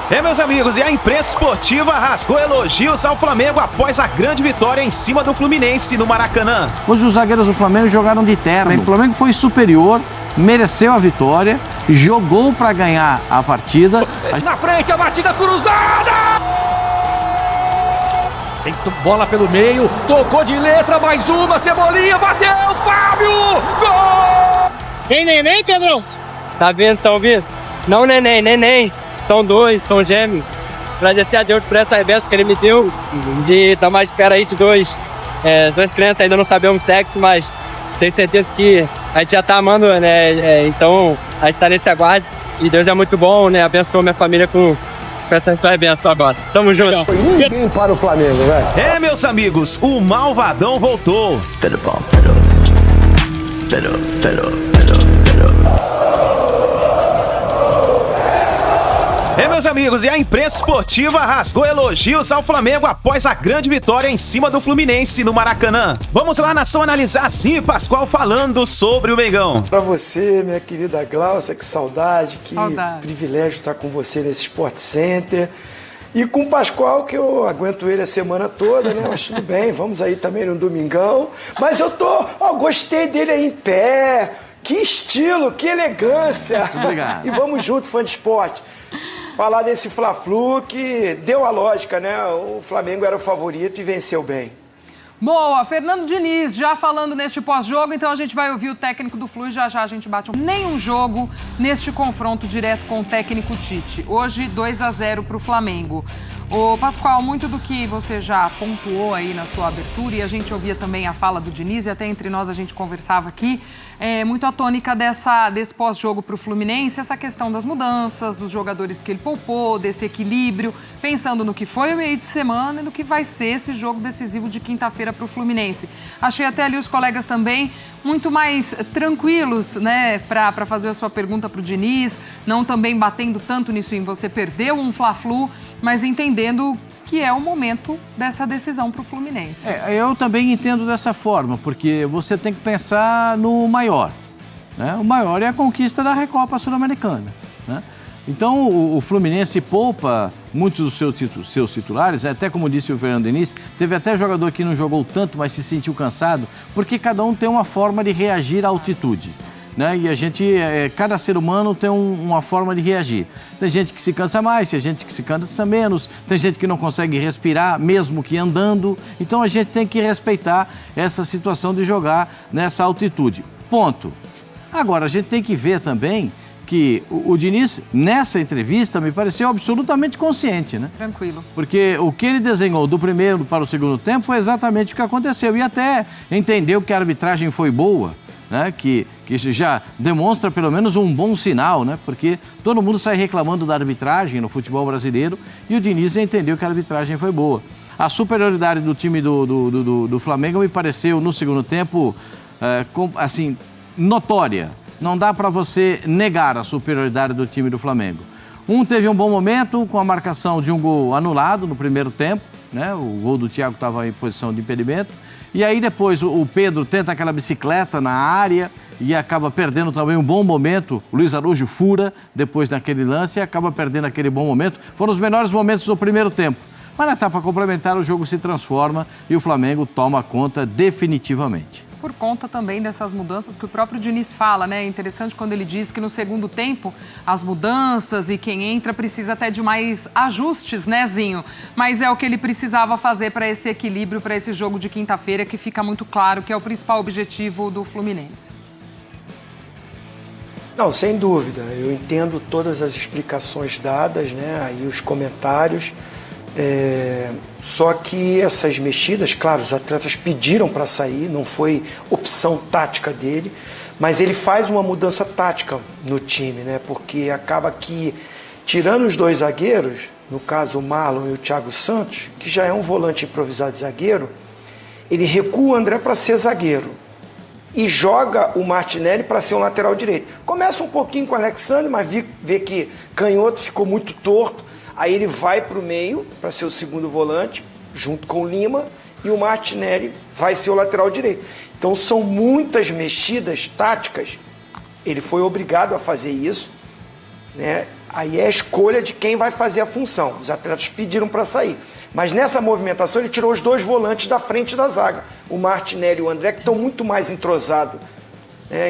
Meus amigos, e a imprensa esportiva rasgou elogios ao Flamengo após a grande vitória em cima do Fluminense no Maracanã. Hoje os zagueiros do Flamengo jogaram de terno. O Flamengo foi superior, mereceu a vitória, jogou para ganhar a partida. Na frente, a batida cruzada! Tem bola pelo meio, tocou de letra, mais uma, Cebolinha, bateu, Fábio! Gol! Tem neném, Pedrão? Tá ouvindo? Não nenéns, são dois, são gêmeos. Agradecer a Deus por essa bênção que ele me deu. E tá mais espera aí de duas crianças, ainda não sabemos o sexo, mas tenho certeza que a gente já tá amando, né? Então a gente tá nesse aguardo. E Deus é muito bom, né? Abençoou minha família com essa bênção agora. Tamo junto. Ninguém para o Flamengo, velho. Meus amigos, o Malvadão voltou. Meus amigos, e a imprensa esportiva rasgou elogios ao Flamengo após a grande vitória em cima do Fluminense no Maracanã. Vamos lá, nação, analisar sim, Pascoal falando sobre o Mengão. Pra você, minha querida Glaucia, que saudade, que privilégio estar com você nesse Sport Center. E com o Pascoal, que eu aguento ele a semana toda, né? Mas tudo bem, vamos aí também no domingão. Mas eu gostei dele aí em pé. Que estilo, que elegância. Obrigado. E vamos junto, fã de esporte. Falar desse Fla-Flu que deu a lógica, né? O Flamengo era o favorito e venceu bem. Boa, Fernando Diniz já falando neste pós-jogo, então a gente vai ouvir o técnico do Flu e já a gente bate nenhum jogo neste confronto direto com o técnico Tite. Hoje 2-0 para o Flamengo. Ô Pascoal, muito do que você já pontuou aí na sua abertura e a gente ouvia também a fala do Diniz e até entre nós a gente conversava aqui, muito a tônica desse pós-jogo para o Fluminense, essa questão das mudanças, dos jogadores que ele poupou, desse equilíbrio, pensando no que foi o meio de semana e no que vai ser esse jogo decisivo de quinta-feira para o Fluminense. Achei até ali os colegas também muito mais tranquilos, né, para fazer a sua pergunta para o Diniz, não também batendo tanto nisso em você perdeu um Fla-Flu, mas entendendo que é o momento dessa decisão para o Fluminense. Eu também entendo dessa forma, porque você tem que pensar no maior, né? O maior é a conquista da Recopa Sul-Americana, né? Então o Fluminense poupa muitos dos seus titulares, até como disse o Fernando Diniz, teve até jogador que não jogou tanto, mas se sentiu cansado, porque cada um tem uma forma de reagir à altitude. Né? E cada ser humano tem uma forma de reagir. Tem gente que se cansa mais, tem gente que se cansa menos, tem gente que não consegue respirar, mesmo que andando. Então a gente tem que respeitar essa situação de jogar nessa altitude. Ponto. Agora, a gente tem que ver também que o Diniz, nessa entrevista, me pareceu absolutamente consciente, né? Tranquilo. Porque o que ele desenhou do primeiro para o segundo tempo foi exatamente o que aconteceu. E até entendeu que a arbitragem foi boa. Né, que isso já demonstra pelo menos um bom sinal, né, porque todo mundo sai reclamando da arbitragem no futebol brasileiro e o Diniz entendeu que a arbitragem foi boa. A superioridade do time do Flamengo me pareceu no segundo tempo assim, notória. Não dá para você negar a superioridade do time do Flamengo. Teve um bom momento com a marcação de um gol anulado no primeiro tempo, né, o gol do Thiago estava em posição de impedimento. E aí depois o Pedro tenta aquela bicicleta na área e acaba perdendo também um bom momento. O Luiz Araújo fura depois daquele lance e acaba perdendo aquele bom momento. Foram os melhores momentos do primeiro tempo. Mas na etapa complementar o jogo se transforma e o Flamengo toma conta definitivamente. Por conta também dessas mudanças que o próprio Diniz fala, né? É interessante quando ele diz que no segundo tempo as mudanças e quem entra precisa até de mais ajustes, né, Zinho? Mas é o que ele precisava fazer para esse equilíbrio, para esse jogo de quinta-feira, que fica muito claro que é o principal objetivo do Fluminense. Não, sem dúvida. Eu entendo todas as explicações dadas, né? Aí os comentários. Só que essas mexidas, claro, os atletas pediram para sair, não foi opção tática dele, mas ele faz uma mudança tática no time, né? Porque acaba que, tirando os dois zagueiros, no caso o Marlon e o Thiago Santos, que já é um volante improvisado de zagueiro, ele recua o André para ser zagueiro e joga o Martinelli para ser um lateral direito. Começa um pouquinho com o Alexandre, mas vê que canhoto ficou muito torto. Aí ele vai para o meio, para ser o segundo volante, junto com o Lima, e o Martinelli vai ser o lateral direito. Então são muitas mexidas táticas, ele foi obrigado a fazer isso, né? Aí é a escolha de quem vai fazer a função. Os atletas pediram para sair. Mas nessa movimentação ele tirou os 2 volantes da frente da zaga. O Martinelli e o André, que estão muito mais entrosados.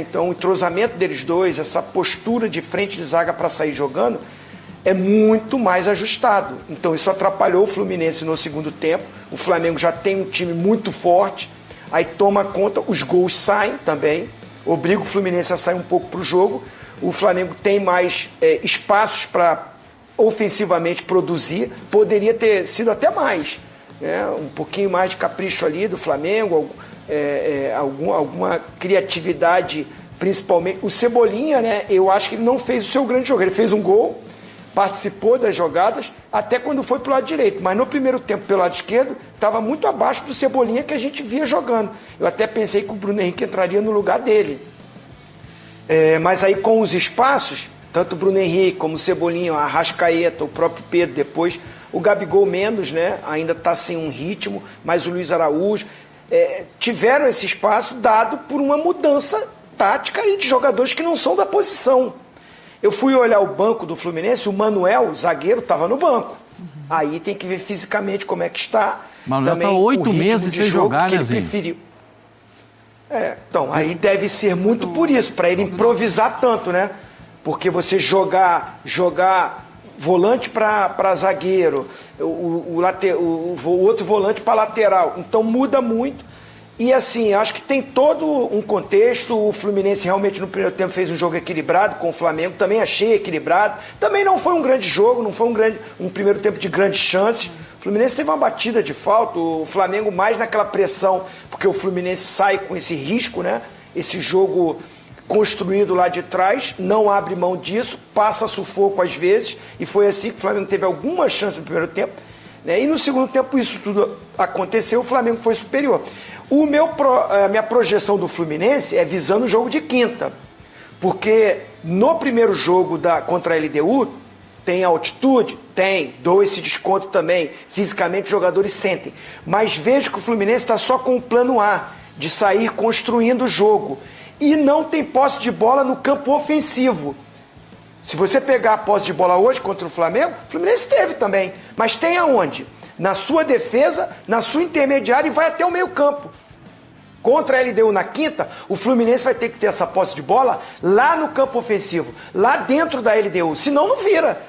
Então o entrosamento deles dois, essa postura de frente de zaga para sair jogando, é muito mais ajustado. Então isso atrapalhou o Fluminense no segundo tempo. O Flamengo já tem um time muito forte. Aí toma conta, os gols saem também. Obriga o Fluminense a sair um pouco para o jogo. O Flamengo tem mais espaços para ofensivamente produzir. Poderia ter sido até mais. Um pouquinho mais de capricho ali do Flamengo, alguma criatividade, principalmente. O Cebolinha, eu acho que ele não fez o seu grande jogo. Ele fez um gol, participou das jogadas, até quando foi para o lado direito. Mas no primeiro tempo, pelo lado esquerdo, estava muito abaixo do Cebolinha que a gente via jogando. Eu até pensei que o Bruno Henrique entraria no lugar dele. Mas aí com os espaços, tanto o Bruno Henrique como o Cebolinha, a Arrascaeta, o próprio Pedro depois, o Gabigol menos, ainda está sem um ritmo, mas o Luiz Araújo, tiveram esse espaço dado por uma mudança tática e de jogadores que não são da posição. Eu fui olhar o banco do Fluminense, o Manuel, zagueiro, estava no banco. Aí tem que ver fisicamente como é que está. Manuel está 8 meses sem jogar, né, Zinho? Então, aí deve ser muito por isso, para ele improvisar tanto, Porque você jogar volante para zagueiro, o outro volante para lateral, então muda muito. E assim, acho que tem todo um contexto. O Fluminense realmente no primeiro tempo fez um jogo equilibrado com o Flamengo, também achei equilibrado. Também não foi um grande jogo, não foi um primeiro tempo de grandes chances. O Fluminense teve uma batida de falta, o Flamengo mais naquela pressão, porque o Fluminense sai com esse risco, Esse jogo construído lá de trás, não abre mão disso, passa sufoco às vezes, e foi assim que o Flamengo teve alguma chance no primeiro tempo. E no segundo tempo isso tudo aconteceu, o Flamengo foi superior. A minha projeção do Fluminense é visando o jogo de quinta, porque no primeiro jogo contra a LDU, tem altitude? Tem, dou esse desconto também, fisicamente os jogadores sentem, mas vejo que o Fluminense está só com o plano A, de sair construindo o jogo, e não tem posse de bola no campo ofensivo. Se você pegar a posse de bola hoje contra o Flamengo, o Fluminense teve também, mas tem aonde? Na sua defesa, na sua intermediária e vai até o meio campo. Contra a LDU na quinta, o Fluminense vai ter que ter essa posse de bola lá no campo ofensivo, lá dentro da LDU, senão não vira.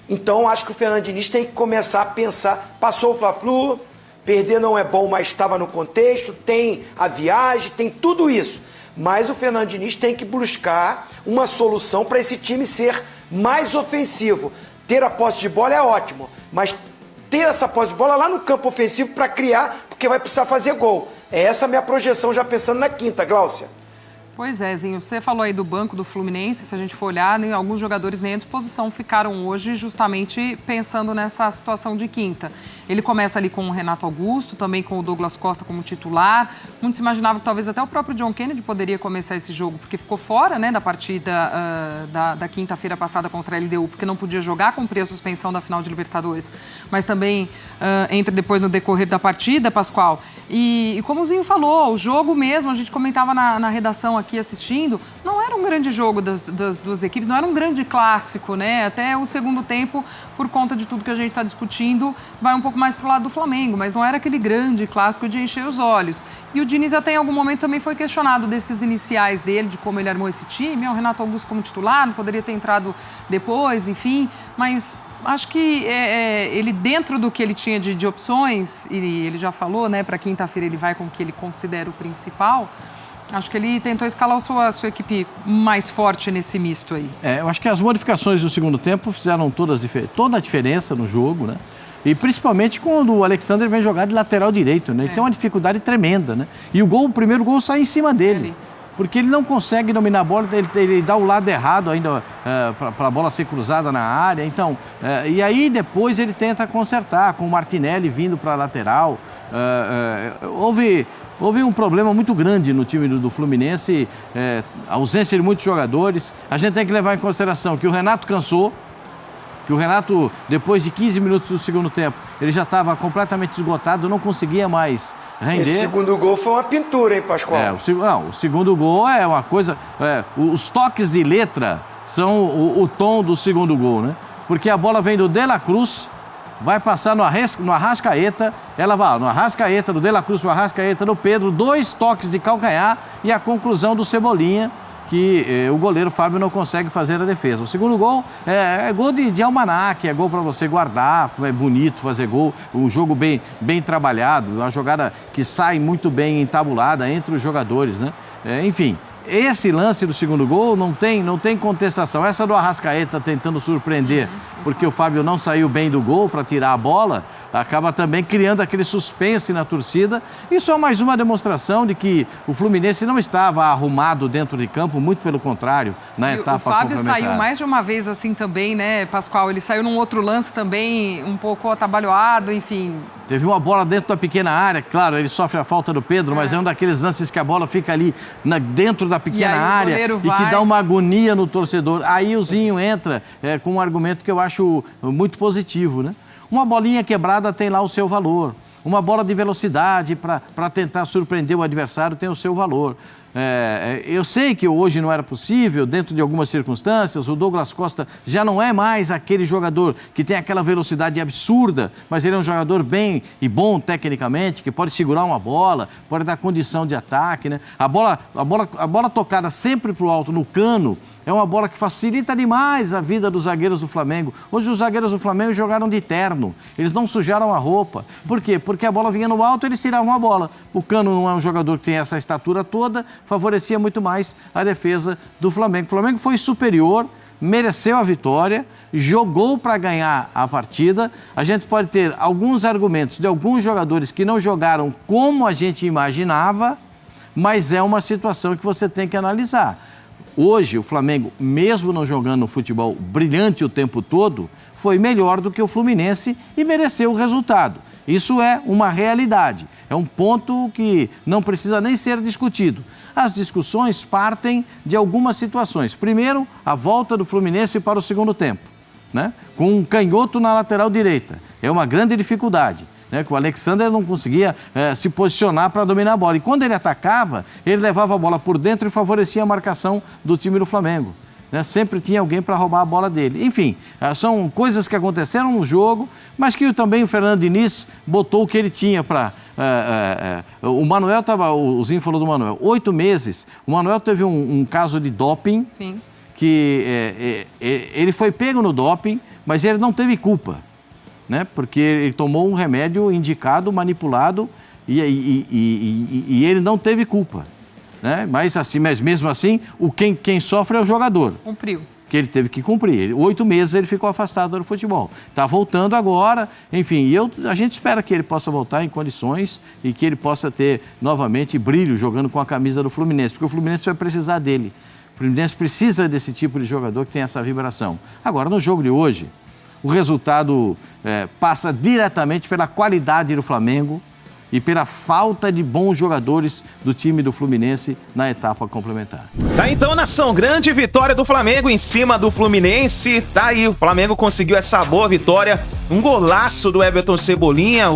Então acho que o Fernando Diniz tem que começar a pensar, passou o Fla-Flu, perder não é bom, mas estava no contexto, tem a viagem, tem tudo isso. Mas o Fernando Diniz tem que buscar uma solução para esse time ser mais ofensivo. Ter a posse de bola é ótimo, mas ter essa posse de bola lá no campo ofensivo para criar, porque vai precisar fazer gol. É essa a minha projeção já pensando na quinta, Gláucia. Pois é, Zinho, você falou aí do banco do Fluminense, se a gente for olhar, alguns jogadores nem à disposição ficaram hoje justamente pensando nessa situação de quinta. Ele começa ali com o Renato Augusto, também com o Douglas Costa como titular. Muitos imaginavam que talvez até o próprio John Kennedy poderia começar esse jogo, porque ficou fora da partida da quinta-feira passada contra a LDU, porque não podia jogar, cumprir a suspensão da final de Libertadores. Mas também entra depois no decorrer da partida, Pascoal. E como o Zinho falou, o jogo mesmo, a gente comentava na redação aqui assistindo, não era um grande jogo das duas equipes, não era um grande clássico, Até o segundo tempo, por conta de tudo que a gente está discutindo, vai um pouco mais para o lado do Flamengo, mas não era aquele grande clássico de encher os olhos. E o Diniz até em algum momento também foi questionado desses iniciais dele, de como ele armou esse time, o Renato Augusto como titular, não poderia ter entrado depois, enfim, mas acho que ele, dentro do que ele tinha de opções, e ele já falou, para quinta-feira ele vai com o que ele considera o principal. Acho que ele tentou escalar a sua equipe mais forte nesse misto aí. Eu acho que as modificações do segundo tempo fizeram toda a diferença no jogo, E principalmente quando o Alexandre vem jogar de lateral direito, Ele tem uma dificuldade tremenda, E o primeiro gol sai em cima dele. Porque ele não consegue dominar a bola, ele dá o lado errado ainda para a bola ser cruzada na área. Então, e aí depois ele tenta consertar com o Martinelli vindo para a lateral. Houve um problema muito grande no time do Fluminense, a ausência de muitos jogadores. A gente tem que levar em consideração que o Renato cansou, que o Renato, depois de 15 minutos do segundo tempo, ele já estava completamente esgotado, não conseguia mais render. Esse segundo gol foi uma pintura, hein, Pascoal? O segundo gol é uma coisa... os toques de letra são o tom do segundo gol, né? Porque a bola vem do De La Cruz, vai passar no Arrascaeta, ela vai no Arrascaeta, do De La Cruz, no Arrascaeta, no Pedro, 2 toques de calcanhar e a conclusão do Cebolinha, que o goleiro Fábio não consegue fazer a defesa. O segundo gol é gol de almanaque, é gol para você guardar, é bonito fazer gol, um jogo bem trabalhado, uma jogada que sai muito bem entabulada entre os jogadores, né? Enfim, esse lance do segundo gol não tem contestação. Essa do Arrascaeta tentando surpreender, porque o Fábio não saiu bem do gol para tirar a bola, acaba também criando aquele suspense na torcida. E só mais uma demonstração de que o Fluminense não estava arrumado dentro de campo, muito pelo contrário, na etapa complementar. O Fábio saiu mais de uma vez assim também, né, Pascoal? Ele saiu num outro lance também, um pouco atabalhoado, enfim. Teve uma bola dentro da pequena área, claro, ele sofre a falta do Pedro, mas é um daqueles lances que a bola fica ali dentro da pequena área e que dá uma agonia no torcedor. Aí o Zinho entra com um argumento que eu acho muito positivo, né? Uma bolinha quebrada tem lá o seu valor. Uma bola de velocidade para tentar surpreender o adversário tem o seu valor. Eu sei que hoje não era possível, dentro de algumas circunstâncias, o Douglas Costa já não é mais aquele jogador que tem aquela velocidade absurda, mas ele é um jogador bem e bom tecnicamente, que pode segurar uma bola, pode dar condição de ataque, né? A bola tocada sempre para o alto no cano é uma bola que facilita demais a vida dos zagueiros do Flamengo. Hoje os zagueiros do Flamengo jogaram de terno, eles não sujaram a roupa. Por quê? Porque a bola vinha no alto e eles tiravam a bola. O Cano não é um jogador que tem essa estatura toda, favorecia muito mais a defesa do Flamengo. O Flamengo foi superior, mereceu a vitória, jogou para ganhar a partida. A gente pode ter alguns argumentos de alguns jogadores que não jogaram como a gente imaginava, mas é uma situação que você tem que analisar. Hoje, o Flamengo, mesmo não jogando um futebol brilhante o tempo todo, foi melhor do que o Fluminense e mereceu o resultado. Isso é uma realidade, é um ponto que não precisa nem ser discutido. As discussões partem de algumas situações. Primeiro, a volta do Fluminense para o segundo tempo, né? Com um canhoto na lateral direita. É uma grande dificuldade, né? Que o Alexander não conseguia se posicionar para dominar a bola. E quando ele atacava, ele levava a bola por dentro e favorecia a marcação do time do Flamengo. Né? Sempre tinha alguém para roubar a bola dele. Enfim, são coisas que aconteceram no jogo, mas que também o Fernando Diniz botou o que ele tinha para... o Manuel estava... O Zinho falou do Manuel. 8 meses. O Manuel teve um caso de doping. Sim. Que ele foi pego no doping, mas ele não teve culpa. Né? Porque ele tomou um remédio indicado, manipulado, e ele não teve culpa. Né? Mas mesmo assim, quem sofre é o jogador. Cumpriu. Que ele teve que cumprir. 8 meses ele ficou afastado do futebol. Está voltando agora, enfim, a gente espera que ele possa voltar em condições e que ele possa ter novamente brilho jogando com a camisa do Fluminense, porque o Fluminense vai precisar dele. O Fluminense precisa desse tipo de jogador que tem essa vibração. Agora, no jogo de hoje, o resultado passa diretamente pela qualidade do Flamengo e pela falta de bons jogadores do time do Fluminense na etapa complementar. Tá então, nação, grande vitória do Flamengo em cima do Fluminense. Tá aí, o Flamengo conseguiu essa boa vitória, um golaço do Everton Cebolinha,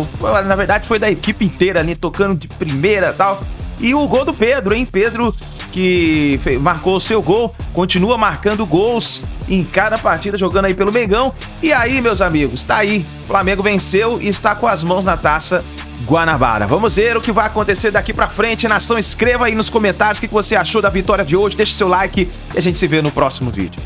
na verdade foi da equipe inteira ali, tocando de primeira e tal. E o gol do Pedro, hein? Pedro que marcou o seu gol, continua marcando gols em cada partida, jogando aí pelo Mengão. E aí, meus amigos, tá aí, o Flamengo venceu e está com as mãos na Taça Guanabara. Vamos ver o que vai acontecer daqui pra frente. Nação, escreva aí nos comentários o que você achou da vitória de hoje, deixe seu like e a gente se vê no próximo vídeo.